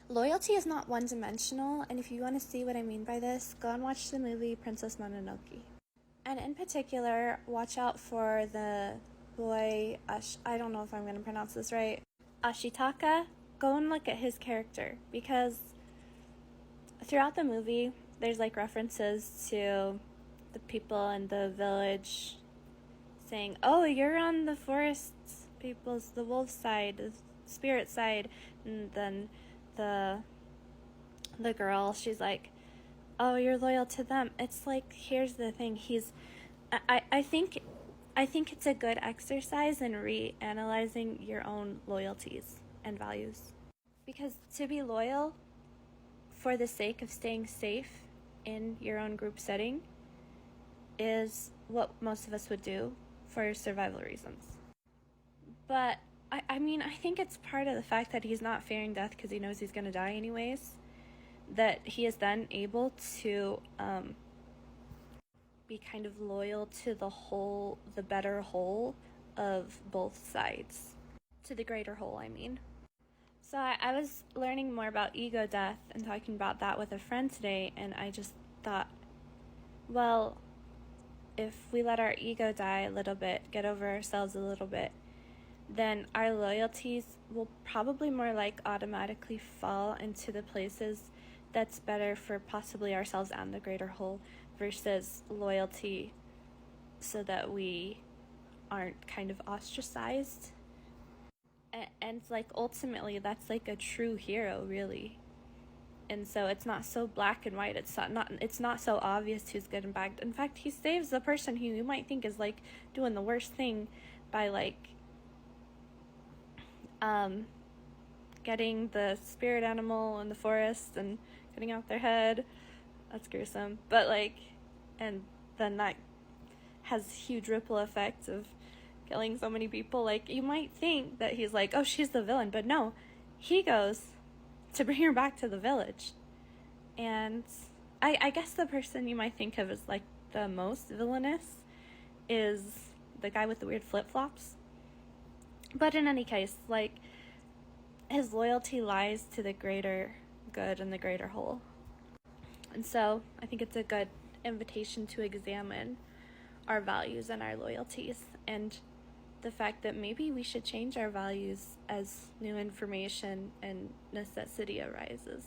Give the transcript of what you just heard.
Loyalty is not one-dimensional, and if you want to see what I mean by this, go and watch the movie Princess Mononoke. And in particular, watch out for the boy, I don't know if I'm going to pronounce this right, Ashitaka. Go and look at his character, because throughout the movie, there's like references to the people in the village saying, oh, you're on the forest people's, the wolf side, the spirit side, and then the girl, she's like, oh, you're loyal to them. It's like, here's the thing, I think it's a good exercise in reanalyzing your own loyalties and values. Because to be loyal for the sake of staying safe in your own group setting is what most of us would do for survival reasons. But I mean, I think it's part of the fact that he's not fearing death because he knows he's going to die anyways, that he is then able to be kind of loyal to the whole, the better whole of both sides. To the greater whole, I mean. So I was learning more about ego death and talking about that with a friend today, and I just thought, well, if we let our ego die a little bit, get over ourselves a little bit, then our loyalties will probably more like automatically fall into the places that's better for possibly ourselves and the greater whole, versus loyalty so that we aren't kind of ostracized. And like ultimately that's like a true hero, really. And so it's not so black and white. It's not so obvious who's good and bad. In fact, he saves the person who you might think is like doing the worst thing by like getting the spirit animal in the forest and cutting out their head. That's gruesome. But like, and then that has huge ripple effects of killing so many people. Like, you might think that he's like, oh, she's the villain, but no, he goes to bring her back to the village. And I guess the person you might think of as like the most villainous is the guy with the weird flip-flops. But in any case, like, his loyalty lies to the greater good and the greater whole. And so I think it's a good invitation to examine our values and our loyalties, and the fact that maybe we should change our values as new information and necessity arises.